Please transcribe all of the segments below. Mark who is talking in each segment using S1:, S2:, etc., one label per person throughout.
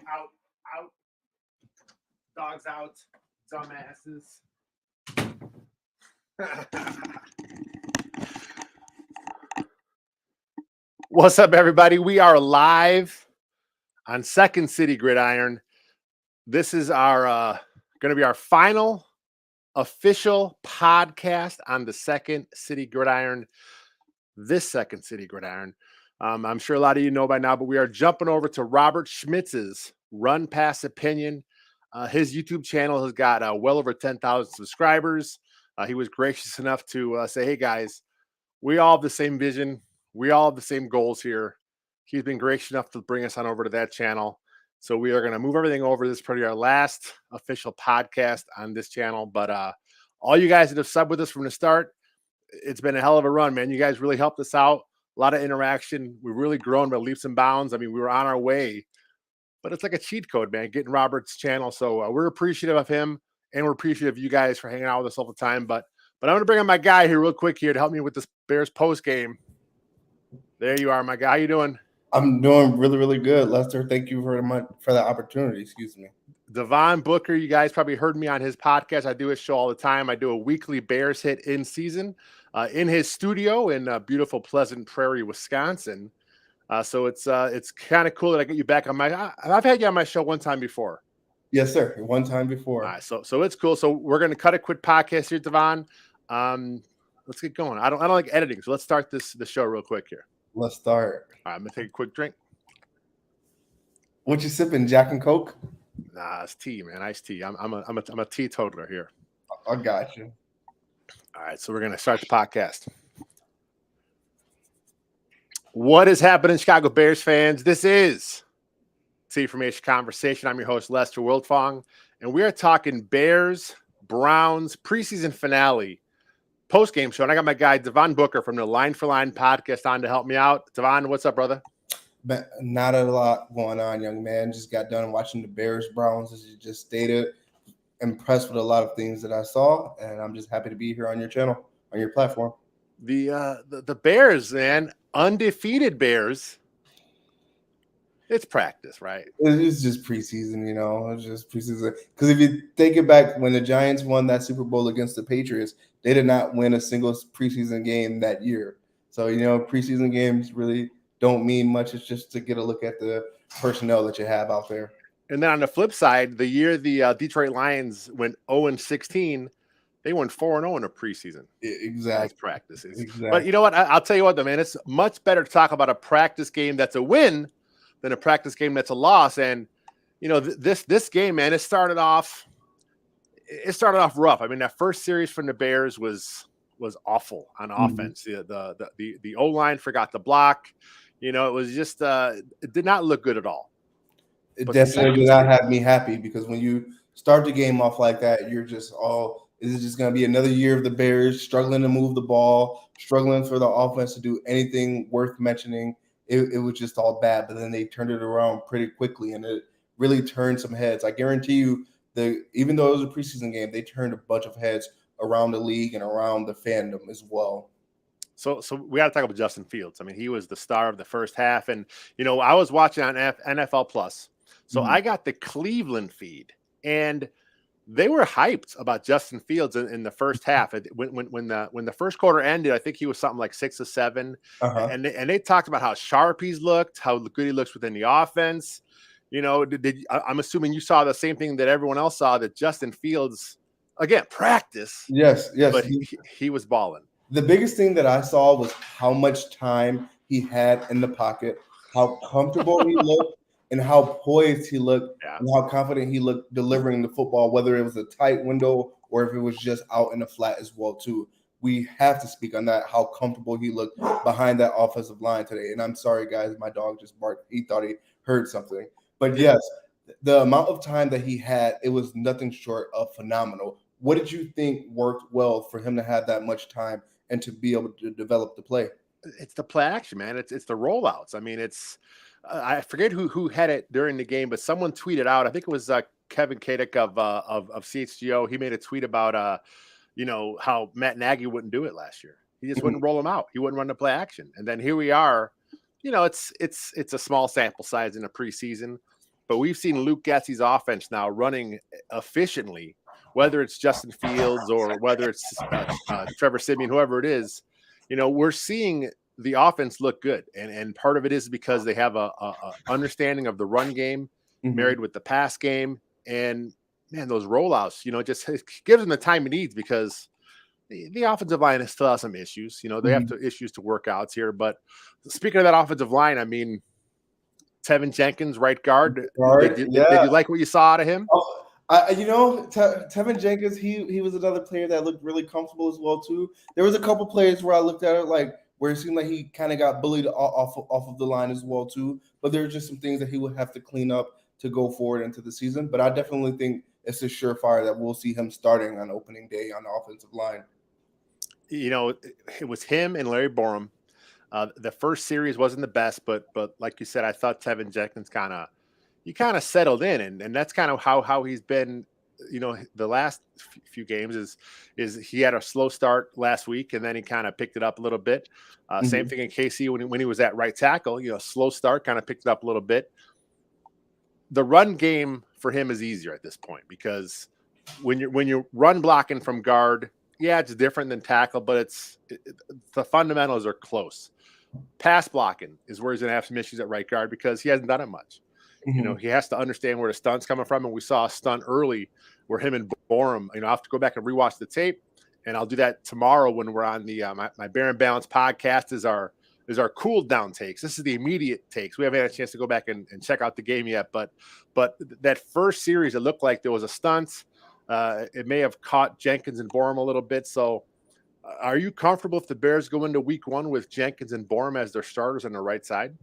S1: Out, out. Dogs out. Dumbasses. What's up, everybody? We are live on Second City Gridiron. This is our going to be our final official podcast on the Second City Gridiron. This Second City Gridiron. I'm sure a lot of you know by now, but we are jumping over to Robert Schmitz's Run Pass Opinion. His YouTube channel has got well over 10,000 subscribers. He was gracious enough to say, hey, guys, we all have the same vision. We all have the same goals here. He's been gracious enough to bring us on over to that channel. So we are going to move everything over. This is probably our last official podcast on this channel. But all you guys that have subbed with us from the start, it's been a hell of a run, man. You guys really helped us out. A lot of interaction. We've really grown by leaps and bounds. I mean, we were on our way, but it's like a cheat code, man, getting Robert's channel. So we're appreciative of him, and we're appreciative of you guys for hanging out with us all the time. But I'm going to bring on my guy here real quick here to help me with this Bears post game. There you are, my guy. How you doing?
S2: I'm doing really, really good, Lester. Thank you very much for the opportunity. Excuse me.
S1: Devon Booker, you guys probably heard me on his podcast. I do his show all the time. I do a weekly Bears hit in season in his studio in beautiful Pleasant Prairie, Wisconsin. So it's kind of cool that I get you back on my. I've had you on my show one time before.
S2: Yes, sir. One time before.
S1: All right, so it's cool. So we're going to cut a quick podcast here, Devon. Let's get going. I don't like editing, so let's start the show real quick here.
S2: Let's start.
S1: All right, I'm gonna take a quick drink.
S2: What you sipping? Jack and Coke?
S1: Nah, it's tea, man. Iced tea. I'm a teetotaler here.
S2: I got you.
S1: All right, so we're gonna start the podcast. What is happening, Chicago Bears fans? This is T-Formation Conversation. I'm your host, Lester Wiltfong, and we are talking Bears Browns preseason finale post-game show. And I got my guy Devon Booker from the Line for Line podcast on to help me out. Devon, what's up, brother?
S2: Not a lot going on, young man. Just got done watching the Bears Browns, as you just stated. Impressed with a lot of things that I saw, and I'm just happy to be here on your channel, on your platform.
S1: The Bears, man, undefeated Bears. It's practice, right?
S2: It's just preseason, you know. It's just preseason. Because if you think it back, when the Giants won that Super Bowl against the Patriots, they did not win a single preseason game that year. So, you know, preseason games really don't mean much. It's just to get a look at the personnel that you have out there.
S1: And then on the flip side, the year the Detroit Lions went 0-16, they went 4-0 in a preseason.
S2: Exactly.
S1: That's practices.
S2: Exactly.
S1: But you know what? I'll tell you what, though, man. It's much better to talk about a practice game that's a win than a practice game that's a loss. And, you know, this game, man, it started off rough. I mean, that first series from the Bears was awful on offense. The O-line forgot to block. You know, it was just it did not look good at all.
S2: It definitely did not have me happy, because when you start the game off like that, you're just, is it just going to be another year of the Bears struggling to move the ball, struggling for the offense to do anything worth mentioning? It was just all bad. But then they turned it around pretty quickly, and it really turned some heads. I guarantee you, even though it was a preseason game, they turned a bunch of heads around the league and around the fandom as well.
S1: So we got to talk about Justin Fields. I mean, he was the star of the first half. And, you know, I was watching on NFL Plus. So I got the Cleveland feed, and they were hyped about Justin Fields in the first half. When the first quarter ended, I think he was something like 6 or 7. And they talked about how sharp he's looked, how good he looks within the offense. You know, I'm assuming you saw the same thing that everyone else saw, that Justin Fields, again, practice.
S2: Yes.
S1: But he was balling.
S2: The biggest thing that I saw was how much time he had in the pocket, how comfortable he looked, and how poised he looked, and how confident he looked delivering the football, whether it was a tight window or if it was just out in the flat as well, too. We have to speak on that, how comfortable he looked behind that offensive line today. And I'm sorry, guys, my dog just barked. He thought he heard something. But yes, the amount of time that he had, it was nothing short of phenomenal. What did you think worked well for him to have that much time and to be able to develop the play?
S1: It's the play action, man. It's the rollouts. I mean, it's I forget who had it during the game, but someone tweeted out. I think it was Kevin Kadick of CHGO. He made a tweet about you know, how Matt Nagy wouldn't do it last year. He just wouldn't roll them out. He wouldn't run the play action. And then here we are. You know, it's a small sample size in a preseason, but we've seen Luke Getsy's offense now running efficiently, whether it's Justin Fields or whether it's Trevor Siemian, whoever it is. We're seeing the offense look good, and part of it is because they have a understanding of the run game married with the pass game, and man, those rollouts, just it gives them the time it needs because the offensive line still has some issues. They have issues to work out here. But speaking of that offensive line, I mean, Tevin Jenkins, right guard. Did you like what you saw out of him?
S2: Oh, Tevin Jenkins, he was another player that looked really comfortable as well too. There was a couple players where I looked at it where it seemed like he kind of got bullied off of the line as well too. But there were just some things that he would have to clean up to go forward into the season. But I definitely think it's a surefire that we'll see him starting on opening day on the offensive line.
S1: It was him and Larry Borum. The first series wasn't the best, but like you said, I thought Tevin Jenkins kind of settled in, and that's kind of how he's been. The last few games is he had a slow start last week, and then he kind of picked it up a little bit. Same thing in KC when he was at right tackle. Slow start, kind of picked it up a little bit. The run game for him is easier at this point because when you're run blocking from guard, yeah, it's different than tackle, but the fundamentals are close. Pass blocking is where he's going to have some issues at right guard because he hasn't done it much. He has to understand where the stunt's coming from, and we saw a stunt early where him and Borum. I have to go back and rewatch the tape, and I'll do that tomorrow when we're on the my Bear and Balance podcast. Is our cool down takes. This is the immediate takes. We haven't had a chance to go back and check out the game yet, but that first series, it looked like there was a stunt. It may have caught Jenkins and Borum a little bit. So, are you comfortable if the Bears go into week one with Jenkins and Borum as their starters on the right side?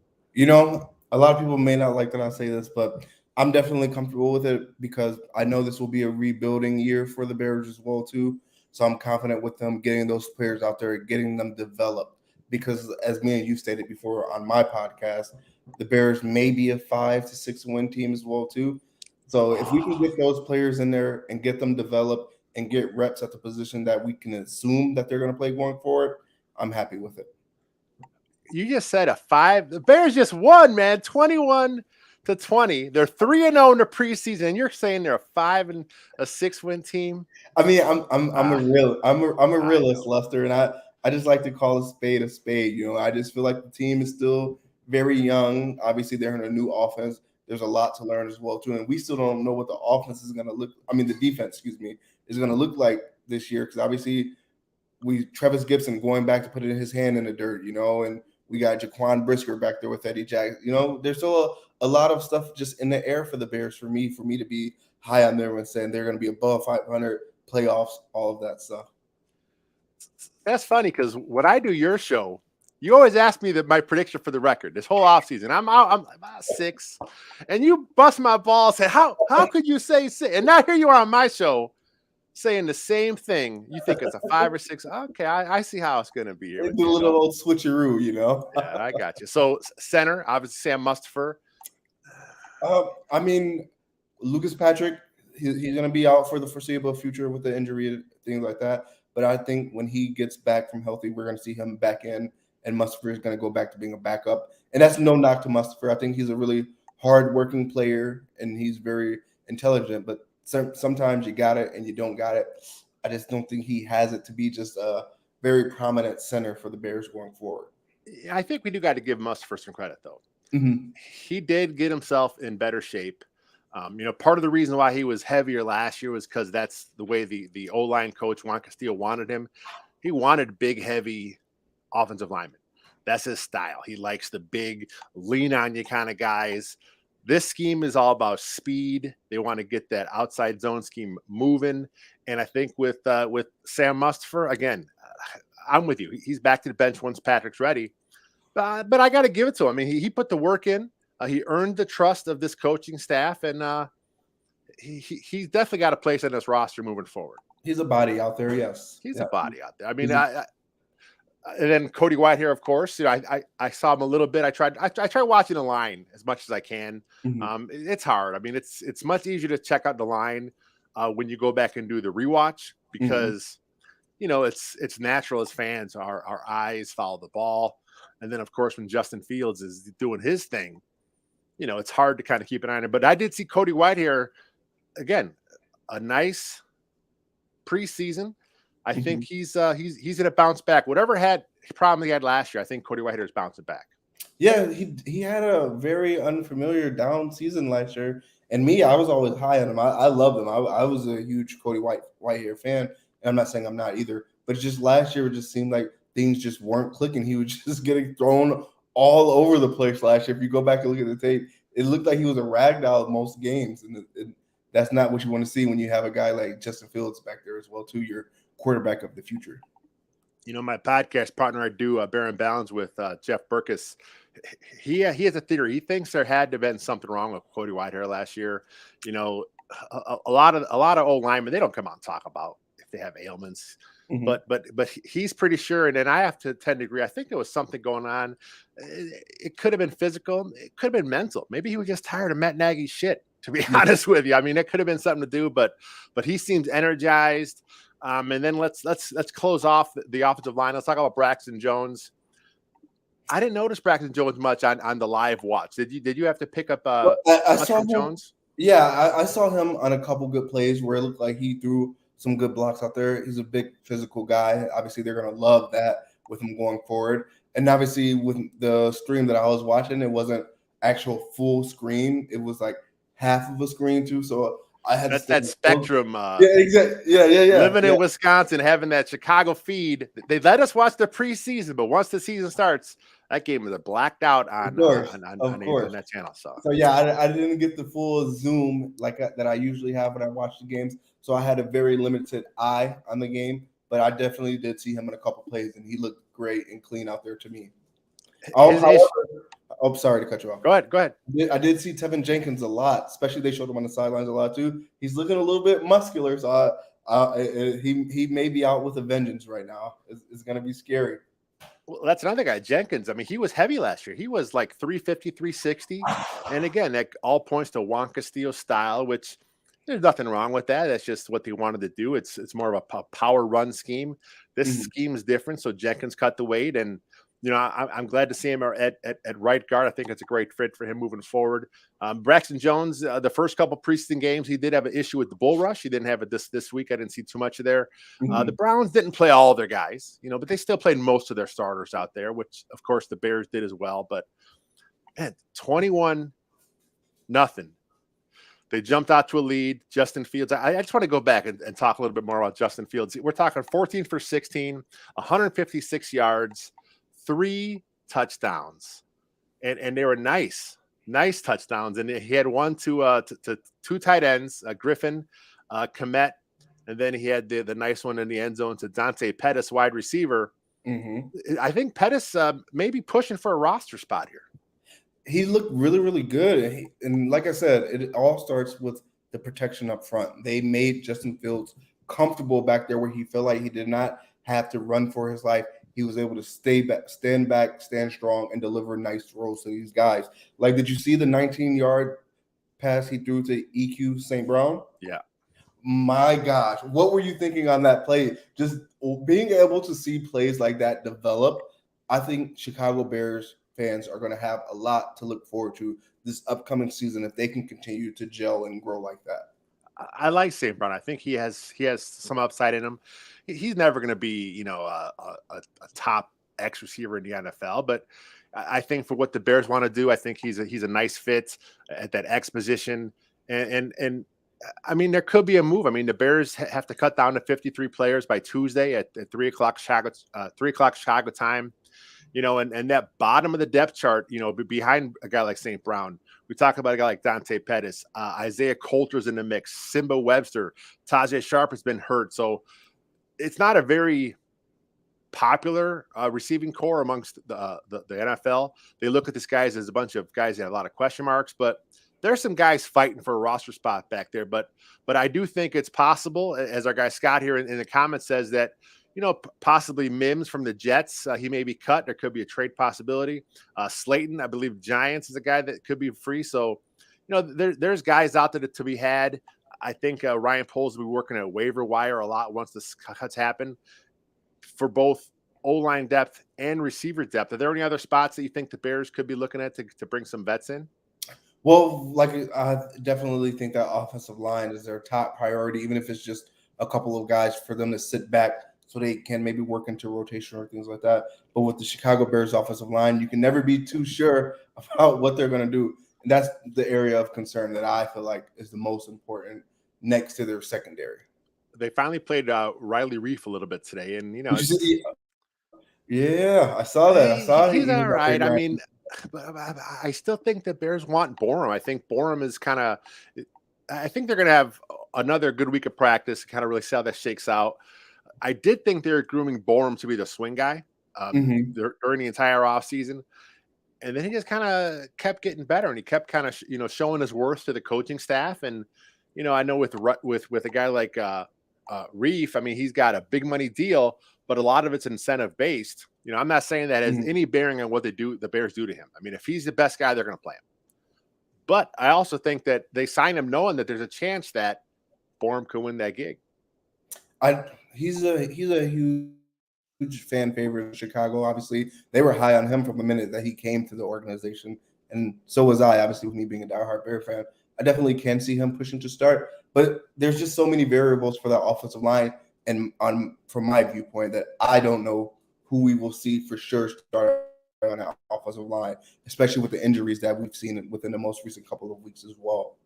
S2: A lot of people may not like that I say this, but I'm definitely comfortable with it because I know this will be a rebuilding year for the Bears as well too. So I'm confident with them getting those players out there, getting them developed. Because as me and you stated before on my podcast, the Bears may be a 5 to 6 win team as well too. So if we can get those players in there and get them developed and get reps at the position that we can assume that they're going to play going forward, I'm happy with it.
S1: You just said a 5. The Bears just won, man, 21-20. They're 3-0 in the preseason, and you're saying they're a 5 and a 6 win team.
S2: I mean, I'm a realist, Lester, and I just like to call a spade a spade. I just feel like the team is still very young. Obviously, they're in a new offense. There's a lot to learn as well too, and we still don't know what the offense is going to look. I mean, the defense, is going to look like this year because obviously Travis Gibson going back to putting his hand in the dirt, and we got Jaquan Brisker back there with Eddie Jackson. There's still a lot of stuff just in the air for the Bears for me to be high on them and saying they're going to be above 500 playoffs, all of that stuff.
S1: That's funny because when I do your show, you always ask me my prediction for the record this whole offseason. I'm about 6, and you bust my balls. Say how could you say 6? And now here you are on my show saying the same thing. You think it's a 5 or 6? Okay, I see how it's going to be here.
S2: Do a little old switcheroo,
S1: Yeah, I got you. So center, obviously Sam Mustipher.
S2: I mean, Lucas Patrick, he's going to be out for the foreseeable future with the injury, things like that. But I think when he gets back from healthy, we're going to see him back in, and Mustipher is going to go back to being a backup. And that's no knock to Mustipher. I think he's a really hard-working player, and he's very intelligent. But sometimes you got it and you don't got it. I just don't think he has it to be just a very prominent center for the Bears going forward.
S1: I think we do got to give Mustipher some credit, though.
S2: Mm-hmm.
S1: He did get himself in better shape. Part of the reason why he was heavier last year was because that's the way the O-line coach, Juan Castillo, wanted him. He wanted big, heavy offensive linemen. That's his style. He likes the big, lean-on-you kind of guys. This scheme is all about speed. They want to get that outside zone scheme moving. And I think with Sam Mustipher, again, I'm with you. He's back to the bench once Patrick's ready. But I got to give it to him. I mean, he put the work in. He earned the trust of this coaching staff, and he's definitely got a place on this roster moving forward.
S2: He's a body out there, yes.
S1: He's a body out there. I mean, and then Cody Whitehair, of course. I saw him a little bit. I tried watching the line as much as I can.
S2: Mm-hmm.
S1: It's hard. I mean, it's much easier to check out the line when you go back and do the rewatch because it's natural as fans. Our eyes follow the ball, and then of course when Justin Fields is doing his thing, it's hard to kind of keep an eye on it. But I did see Cody Whitehair again, a nice preseason. I think he's going to bounce back. Whatever problem he had last year, I think Cody Whitehair is bouncing back.
S2: Yeah, he had a very unfamiliar down season last year. And me, I was always high on him. I love him. I was a huge Cody Whitehair fan. And I'm not saying I'm not either. But just last year, it just seemed like things just weren't clicking. He was just getting thrown all over the place last year. If you go back and look at the tape, it looked like he was a ragdoll most games. And that's not what you want to see when you have a guy like Justin Fields back there as well, too, your quarterback of the future.
S1: My podcast partner, I do Baron Balance with Jeff Burkus. He has a theory. He thinks there had to have been something wrong with Cody Whitehair last year. A lot of old linemen, they don't come out and talk about if they have ailments. But he's pretty sure, and then I have to tend to agree. I think there was something going on. It could have been physical. It could have been mental. Maybe he was just tired of Matt Nagy's shit. To be honest with you, I mean, it could have been something to do. But he seems energized. And then let's close off the offensive line. Let's talk about Braxton Jones. I didn't notice Braxton Jones much on the live watch. Did you have to pick up
S2: I saw him,
S1: Jones?
S2: Yeah, I saw him on a couple good plays where it looked like he threw some good blocks out there. He's a big physical guy. Obviously, they're going to love that with him going forward. And obviously, with the stream that I was watching, it wasn't actual full screen. It was like half of a screen too. So I had
S1: that spectrum.
S2: Yeah, exactly. Yeah.
S1: Living in Wisconsin, having that Chicago feed. They let us watch the preseason, but once the season starts, that game is blacked out on that channel. So
S2: yeah, I didn't get the full zoom that I usually have when I watch the games. So I had a very limited eye on the game, but I definitely did see him in a couple plays, and he looked great and clean out there to me. Sorry to cut you off.
S1: Go ahead.
S2: I did see Tevin Jenkins a lot, especially they showed him on the sidelines a lot too. He's looking a little bit muscular, so he may be out with a vengeance right now. It's going to be scary.
S1: Well, that's another guy, Jenkins. I mean, he was heavy last year. He was like 350, 360. And again, that all points to Juan Castillo style, which there's nothing wrong with that. That's just what they wanted to do. It's more of a power run scheme. This scheme is different. So Jenkins cut the weight, and I'm glad to see him at right guard. I think it's a great fit for him moving forward. Braxton Jones, the first couple preseason games, he did have an issue with the bull rush. He didn't have it this week. I didn't see too much of there. The Browns didn't play all their guys, but they still played most of their starters out there, which of course the Bears did as well. But man, 21-0. They jumped out to a lead. Justin Fields. I just want to go back and talk a little bit more about Justin Fields. We're talking 14 for 16, 156 yards, 3 touchdowns, and they were nice touchdowns. And he had one to 2 tight ends, Griffin, Komet, and then he had the nice one in the end zone to Dante Pettis, wide receiver. I think Pettis may be pushing for a roster spot here.
S2: He looked really, really good. And like I said, it all starts with the protection up front. They made Justin Fields comfortable back there where he felt like he did not have to run for his life. He was able to stand back, stand strong, and deliver nice throws to these guys. Like, did you see the 19-yard pass he threw to EQ St. Brown?
S1: Yeah.
S2: My gosh, what were you thinking on that play? Just being able to see plays like that develop, I think Chicago Bears fans are going to have a lot to look forward to this upcoming season if they can continue to gel and grow like that.
S1: I like St. Brown. I think he has some upside in him. He's never going to be, a top X receiver in the NFL, but I think for what the Bears want to do, I think he's a nice fit at that X position. And I mean, there could be a move. I mean, the Bears have to cut down to 53 players by Tuesday at 3:00 Chicago time. And that bottom of the depth chart, behind a guy like St. Brown, we talk about a guy like Dante Pettis, Isaiah Coulter's in the mix, Simba Webster, Tajay Sharp has been hurt. So it's not a very popular receiving core amongst the NFL. They look at these guys as a bunch of guys that have a lot of question marks, but there's some guys fighting for a roster spot back there. But I do think it's possible, as our guy Scott here in the comments says, that possibly Mims from the Jets. He may be cut. There could be a trade possibility. Slayton, I believe Giants is a guy that could be free. So, there's guys out there to be had. I think Ryan Poles will be working at waiver wire a lot once the cuts happen for both O-line depth and receiver depth. Are there any other spots that you think the Bears could be looking at to bring some vets in?
S2: Well, like I definitely think that offensive line is their top priority, even if it's just a couple of guys for them to sit back so they can maybe work into rotation or things like that. But with the Chicago Bears offensive line, you can never be too sure about what they're going to do. And that's the area of concern that I feel like is the most important next to their secondary.
S1: They finally played Riley Reef a little bit today, and
S2: Did you see? Yeah, I saw that. I saw
S1: he's
S2: he
S1: all
S2: got paid
S1: right. I
S2: right.
S1: mean, but I still think the Bears want Borum. I think Borum is kind of. I think they're going to have another good week of practice to kind of really see how that shakes out. I did think they were grooming Borum to be the swing guy during the entire offseason. And then he just kind of kept getting better, and he kept kind of showing his worth to the coaching staff. And I know with a guy like Reef, I mean, he's got a big money deal, but a lot of it's incentive based. I'm not saying that has any bearing on what the Bears do to him. I mean, if he's the best guy, they're going to play him. But I also think that they signed him knowing that there's a chance that Borum could win that gig.
S2: He's a huge fan favorite in Chicago. Obviously, they were high on him from the minute that he came to the organization, and so was I. Obviously, with me being a diehard Bear fan, I definitely can see him pushing to start. But there's just so many variables for that offensive line, and from my viewpoint, that I don't know who we will see for sure start on that offensive line, especially with the injuries that we've seen within the most recent couple of weeks as well.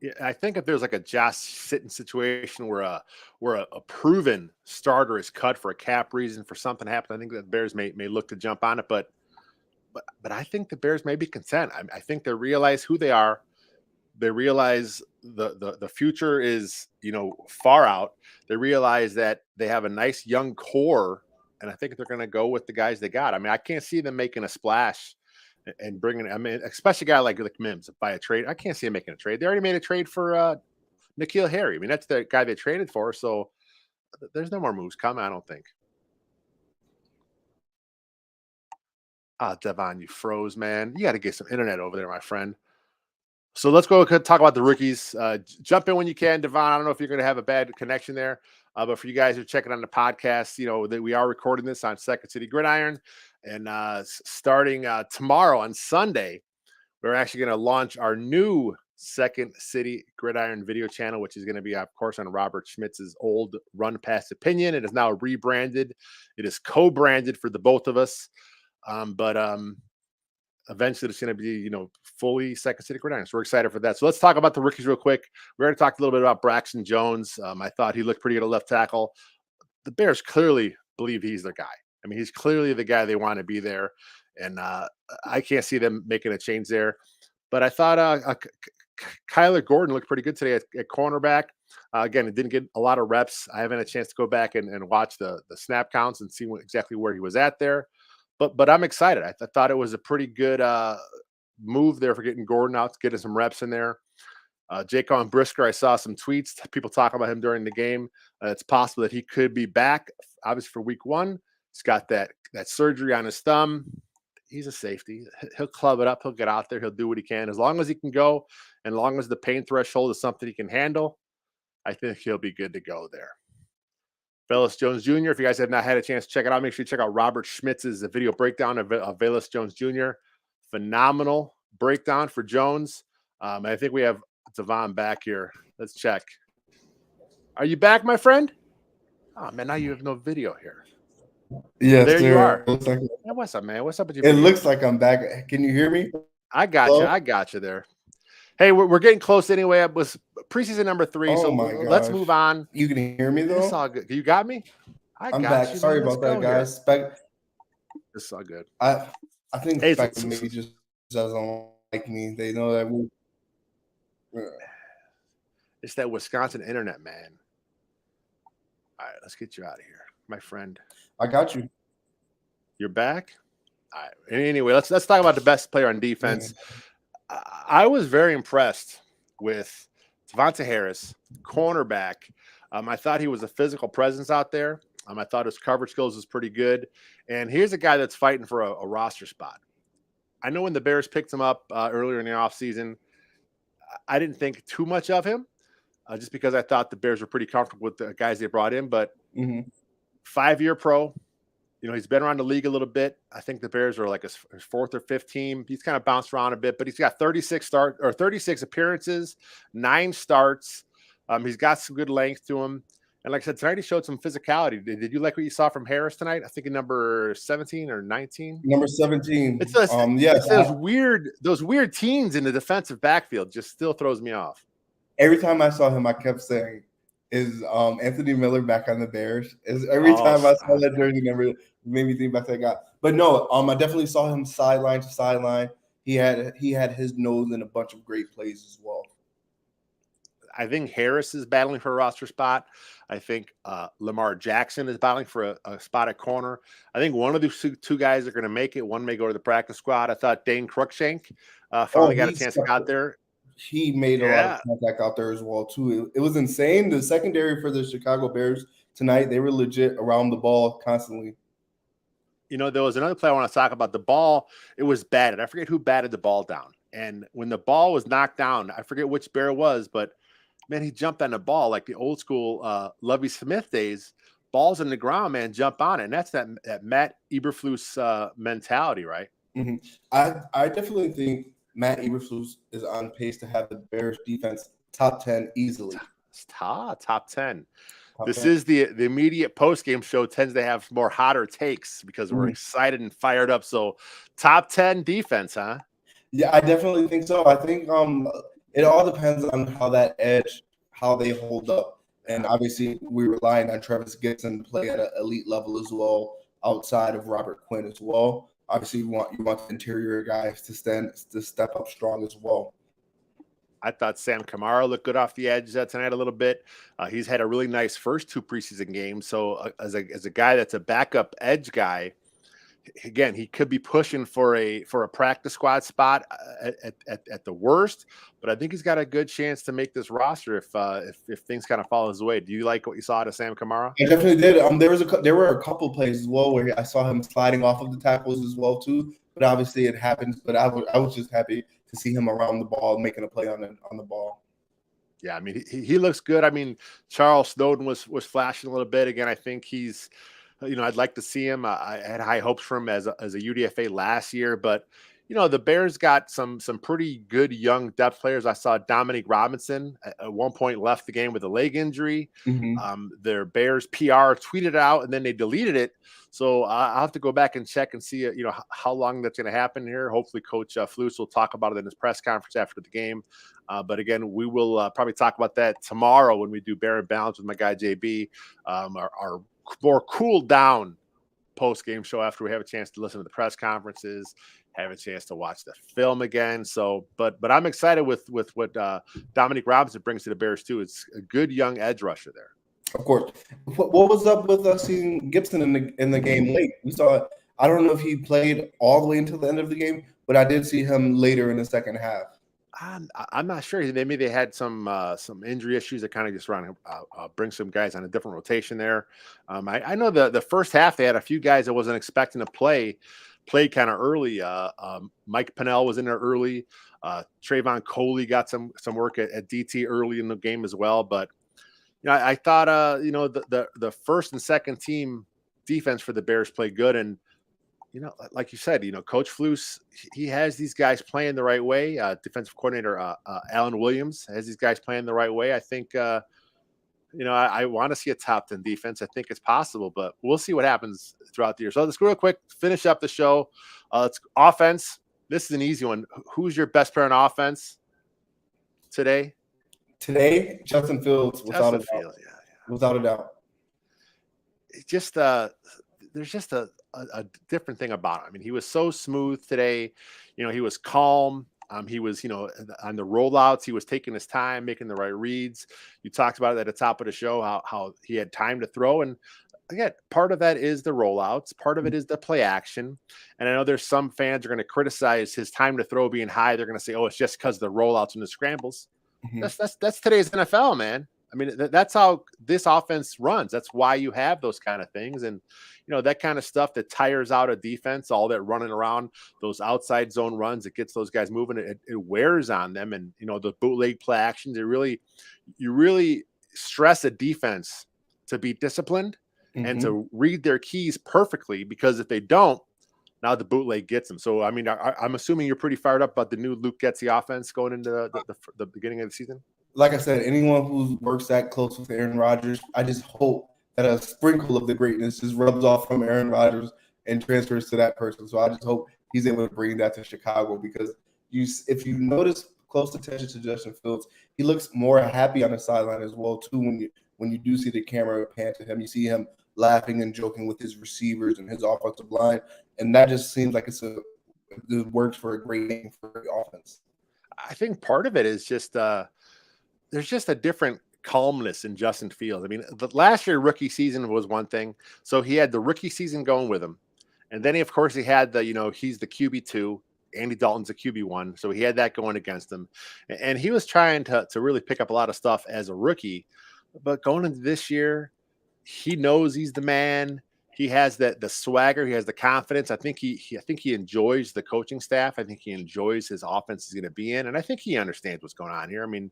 S1: Yeah, I think if there's like a Josh Sitton situation where a proven starter is cut for a cap reason for something happened, I think that Bears may look to jump on it. But I think the Bears may be content. I think they realize who they are. They realize the future is far out. They realize that they have a nice young core, and I think they're going to go with the guys they got. I mean, I can't see them making a splash and bringing. I mean, especially a guy like Mims by a trade. I can't see him making a trade. They already made a trade for N'Keal Harry. I mean, that's the guy they traded for. So there's no more moves coming, I don't think. Devon, you froze, man. You got to get some internet over there, my friend. So let's go talk about the rookies. Jump in when you can, Devon. I don't know if you're going to have a bad connection there, but for you guys who are checking on the podcast, that we are recording this on Second City Gridiron, and starting tomorrow on Sunday, we're actually going to launch our new Second City Gridiron video channel, which is going to be, of course, on Robert Schmitz's old Run Past Opinion. It is now rebranded. It is co-branded for the both of us. But eventually it's going to be, fully Second City Gridiron. So we're excited for that. So let's talk about the rookies real quick. We already talked a little bit about Braxton Jones. I thought he looked pretty good at left tackle. The Bears clearly believe he's their guy. I mean, he's clearly the guy they want to be there. And I can't see them making a change there. But I thought Kyler Gordon looked pretty good today at cornerback. Again, it didn't get a lot of reps. I haven't had a chance to go back and watch the snap counts and see exactly where he was at there. But I'm excited. I thought it was a pretty good move there for getting Gordon out, getting some reps in there. Jaquan Brisker, I saw some tweets, people talking about him during the game. It's possible that he could be back, obviously, for week 1. He's got that surgery on his thumb. He's a safety. He'll club it up. He'll get out there. He'll do what he can. As long as he can go, and as long as the pain threshold is something he can handle, I think he'll be good to go there. Velus Jones Jr., if you guys have not had a chance to check it out, make sure you check out Robert Schmitz's video breakdown of Velus Jones Jr. Phenomenal breakdown for Jones. I think we have Devon back here. Let's check. Are you back, my friend? Oh, man, now you have no video here.
S2: Yes,
S1: there
S2: sir.
S1: you are.
S2: Like,
S1: hey, what's up, man? What's up with you?
S2: It looks like I'm back. Can you hear me?
S1: I got you. I got you there. Hey, we're getting close anyway. It was preseason number 3, so let's move on.
S2: You can hear me, though?
S1: It's all good. You got me?
S2: I'm back. You, sorry about that, guys.
S1: It's all good.
S2: I think Spec maybe just doesn't like me. They know that we.
S1: It's that Wisconsin internet, man. All right, let's get you out of here, my friend.
S2: I got you.
S1: You're back? All right. Anyway, let's talk about the best player on defense. I was very impressed with Devontae Harris, cornerback. I thought he was a physical presence out there. I thought his coverage skills was pretty good. And here's a guy that's fighting for a roster spot. I know when the Bears picked him up earlier in the offseason, I didn't think too much of him just because I thought the Bears were pretty comfortable with the guys they brought in. But 5-year pro, He's been around the league a little bit. I think the Bears are like his fourth or fifth team. He's kind of bounced around a bit, but he's got 36 appearances, 9 starts. He's got some good length to him. And like I said, tonight he showed some physicality. Did you like what you saw from Harris tonight? I think in number 17 or 19.
S2: Number 17.
S1: It's those weird teens in the defensive backfield just still throws me off.
S2: Every time I saw him, I kept saying, "Is Anthony Miller back on the Bears?" Every time I saw that jersey number, made me think about that guy. But no, I definitely saw him sideline to sideline. He had his nose in a bunch of great plays as well.
S1: I think Harris is battling for a roster spot. I think Lamar Jackson is battling for a spot at corner. I think one of these two guys are going to make it. One may go to the practice squad. I thought Dane Cruikshank finally got a chance to get out there.
S2: He made a lot of contact out there as well, too. It was insane. The secondary for the Chicago Bears tonight, they were legit around the ball constantly.
S1: There was another play I want to talk about. The ball, it was batted. I forget who batted the ball down. And when the ball was knocked down, I forget which Bear it was, but man, he jumped on the ball like the old school Lovie Smith days. Balls in the ground, man, jump on it. And that's that Matt Eberflus mentality, right?
S2: Mm-hmm. I definitely think Matt Eberflus is on pace to have the Bears defense top 10 easily.
S1: Top 10. This is the immediate post-game show tends to have more hotter takes because we're excited and fired up. So top 10 defense, huh?
S2: Yeah, I definitely think so. I think it all depends on how they hold up. And obviously we're relying on Travis Gibson to play at an elite level as well, outside of Robert Quinn as well. Obviously you want the interior guys to step up strong as well.
S1: I thought Sam Kamara looked good off the edge tonight a little bit. He's had a really nice first 2 preseason games. So as a guy that's a backup edge guy, again, he could be pushing for a practice squad spot at the worst, but I think he's got a good chance to make this roster if things kind of fall his way. Do you like what you saw out of Sam Kamara?
S2: I definitely did. There were a couple plays as well where I saw him sliding off of the tackles as well too. But obviously it happens. But I was just happy to see him around the ball, making a play on the ball.
S1: Yeah, I mean he looks good. I mean Charles Snowden was flashing a little bit again. I think he's. I'd like to see him. I had high hopes for him as a UDFA last year, but the Bears got some pretty good young depth players. I saw Dominique Robinson at one point left the game with a leg injury.
S2: Mm-hmm.
S1: Their Bears PR tweeted it out and then they deleted it. So I'll have to go back and check and see how long that's going to happen here. Hopefully Coach Flus will talk about it in his press conference after the game. But again, we will probably talk about that tomorrow when we do Bear and Balance with my guy JB. Our more cooled down post-game show after we have a chance to listen to the press conferences, have a chance to watch the film again. So, but I'm excited with what Dominique Robinson brings to the Bears too. It's a good young edge rusher there.
S2: Of course. What was up with us seeing Gibson in the game late? We saw. I don't know if he played all the way until the end of the game, but I did see him later in the second half.
S1: I'm not sure. Maybe they had some injury issues that kind of just bring some guys on a different rotation there. I know the first half they had a few guys that wasn't expecting to play kind of early. Mike Pennell was in there early. Trayvon Coley got some work at DT early in the game as well. But I thought the first and second team defense for the Bears played good. And like you said, Coach Flus, he has these guys playing the right way. Defensive coordinator Alan Williams has these guys playing the right way. I think, I want to see a top 10 defense. I think it's possible, but we'll see what happens throughout the year. So let's real quick finish up the show. It's offense. This is an easy one. Who's your best player on offense today?
S2: Today, Justin Fields, without a doubt.
S1: Yeah.
S2: Without a doubt.
S1: It's just there's just a different thing about him. I mean, he was so smooth today. He was calm. He was, on the rollouts, he was taking his time, making the right reads. You talked about it at the top of the show, how he had time to throw. And again, part of that is the rollouts. Part of it is the play action. And I know there's some fans are going to criticize his time to throw being high. They're going to say, oh, it's just because of the rollouts and the scrambles. Mm-hmm. That's today's NFL, man. I mean, that's how this offense runs. That's why you have those kind of things. And, that kind of stuff that tires out a defense, all that running around, those outside zone runs, it gets those guys moving. It wears on them. And, the bootleg play actions, you really stress a defense to be disciplined. and to read their keys perfectly, because if they don't, now the bootleg gets them. So, I mean, I'm assuming you're pretty fired up about the new Luke Getsy offense going into the beginning of the season.
S2: Like I said, anyone who works that close with Aaron Rodgers, I just hope that a sprinkle of the greatness just rubs off from Aaron Rodgers and transfers to that person. So I just hope he's able to bring that to Chicago, because if you notice close attention to Justin Fields, he looks more happy on the sideline as well too. When you do see the camera pan to him, you see him laughing and joking with his receivers and his offensive line, and that just seems like it works for a great game for the offense.
S1: I think part of it is just there's just a different calmness in Justin Fields. I mean, the last year rookie season was one thing, so he had the rookie season going with him, and then of course he had he's the QB2. Andy Dalton's a QB1, so he had that going against him, and he was trying to really pick up a lot of stuff as a rookie. But going into this year, he knows he's the man. He has the swagger. He has the confidence. I think he enjoys the coaching staff. I think he enjoys his offense is going to be in, and I think he understands what's going on here. I mean,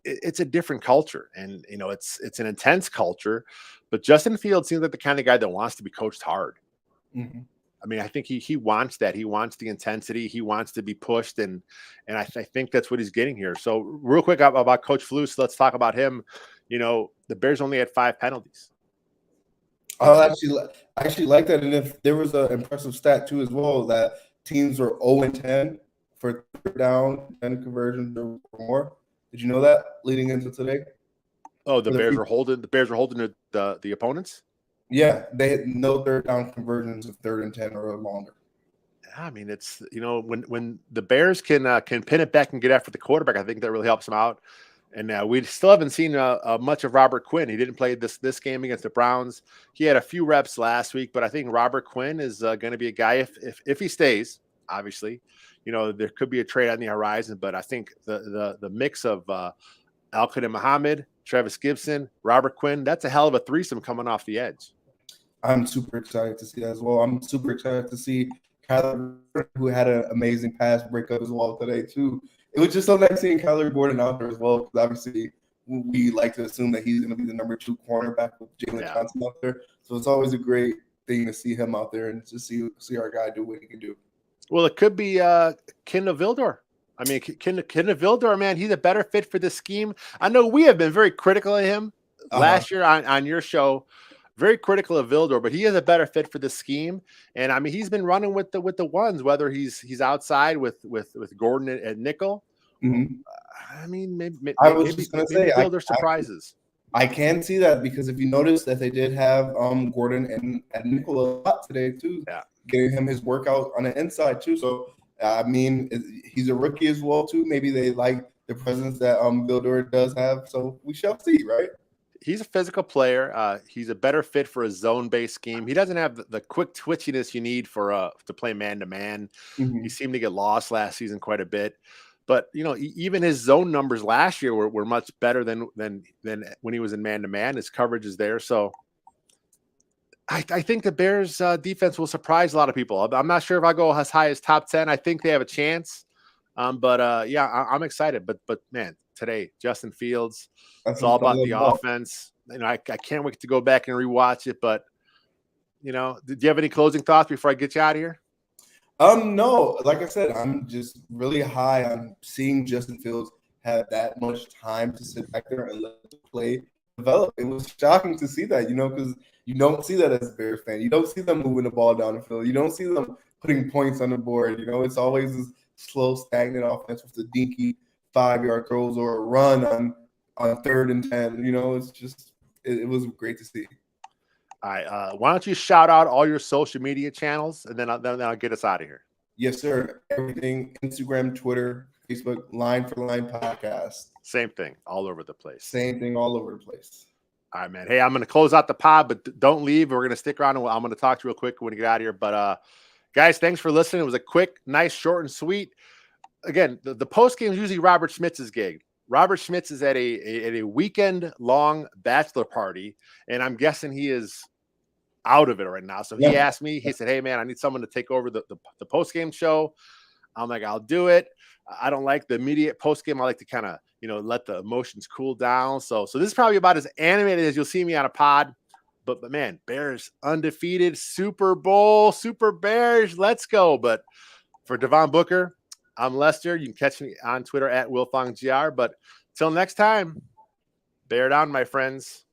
S1: it's a different culture, and it's an intense culture. But Justin Fields seems like the kind of guy that wants to be coached hard.
S2: Mm-hmm.
S1: I mean, I think he wants that. He wants the intensity. He wants to be pushed, and I think that's what he's getting here. So, real quick about Coach Flus, let's talk about him. The Bears only had 5 penalties.
S2: I actually like that. And if there was an impressive stat too as well, that teams were 0-10 for third down and conversions or more. Did you know that leading into today?
S1: Oh, the Bears were holding the opponents.
S2: Yeah, they had no third down conversions of 3rd and 10 or longer.
S1: I mean, it's when the Bears can pin it back and get after the quarterback, I think that really helps them out. And we still haven't seen much of Robert Quinn. He didn't play this game against the Browns. He had a few reps last week, but I think Robert Quinn is going to be a guy if he stays. Obviously, there could be a trade on the horizon, but I think the mix of Al-Qadim Muhammad, Travis Gibson, Robert Quinn, that's a hell of a threesome coming off the edge.
S2: I'm super excited to see that as well. I'm super excited to see Kyler, who had an amazing pass breakup as well today too. It was just so nice seeing Kyler Gordon out there as well, because obviously we like to assume that he's going to be the number 2 cornerback with Jalen Johnson out there. So it's always a great thing to see him out there and to see our guy do what he can do. Well,
S1: it could be Kindle Vildor. I mean, Kindle Vildor, man, he's a better fit for this scheme. I know we have been very critical of him last year on your show. Very critical of Vildor, but he is a better fit for the scheme. And I mean, he's been running with the ones, whether he's outside with Gordon at nickel.
S2: Mm-hmm.
S1: I mean, maybe
S2: I was just going to say
S1: Vildor surprises.
S2: I can see that, because if you notice that they did have Gordon at nickel a lot today too, getting him his workout on the inside too. So I mean, he's a rookie as well too. Maybe they like the presence that Vildor does have. So we shall see, right?
S1: He's a physical player. He's a better fit for a zone-based scheme. He doesn't have the quick twitchiness you need to play man-to-man. Mm-hmm. He seemed to get lost last season quite a bit. But, even his zone numbers last year were much better than when he was in man-to-man. His coverage is there. So I think the Bears defense will surprise a lot of people. I'm not sure if I go as high as top 10. I think they have a chance. But I'm excited. But man, today, Justin Fields, it's all about the offense. I can't wait to go back and rewatch it. But, do you have any closing thoughts before I get you out of here?
S2: No, like I said, I'm just really high on seeing Justin Fields have that much time to sit back there and let the play develop. It was shocking to see that, because you don't see that as a Bears fan. You don't see them moving the ball down the field. You don't see them putting points on the board. It's always this slow, stagnant offense with the dinky 5-yard throws or a run on 3rd and 10. It's just it was great to see.
S1: All right. Why don't you shout out all your social media channels, and then I'll get us out of here.
S2: Yes, sir. Everything: Instagram, Twitter, Facebook, Line for Line Podcast.
S1: Same thing, all over the place.
S2: Same thing, all over the place.
S1: All right, man. Hey, I'm going to close out the pod, but don't leave. We're going to stick around, and I'm going to talk to you real quick when we get out of here. But guys, thanks for listening. It was a quick, nice, short, and sweet. Again, the post game is usually Robert Schmitz's gig. Robert Schmitz is at a weekend-long bachelor party, and I'm guessing he is out of it right now. So he asked me, he said, hey, man, I need someone to take over the post-game show. I'm like, I'll do it. I don't like the immediate post-game. I like to kind of, let the emotions cool down. So this is probably about as animated as you'll see me on a pod. But man, Bears undefeated, Super Bowl, Super Bears, let's go. But for Devon Booker, I'm Lester. You can catch me on Twitter at WiltfongGR. But till next time, bear down, my friends.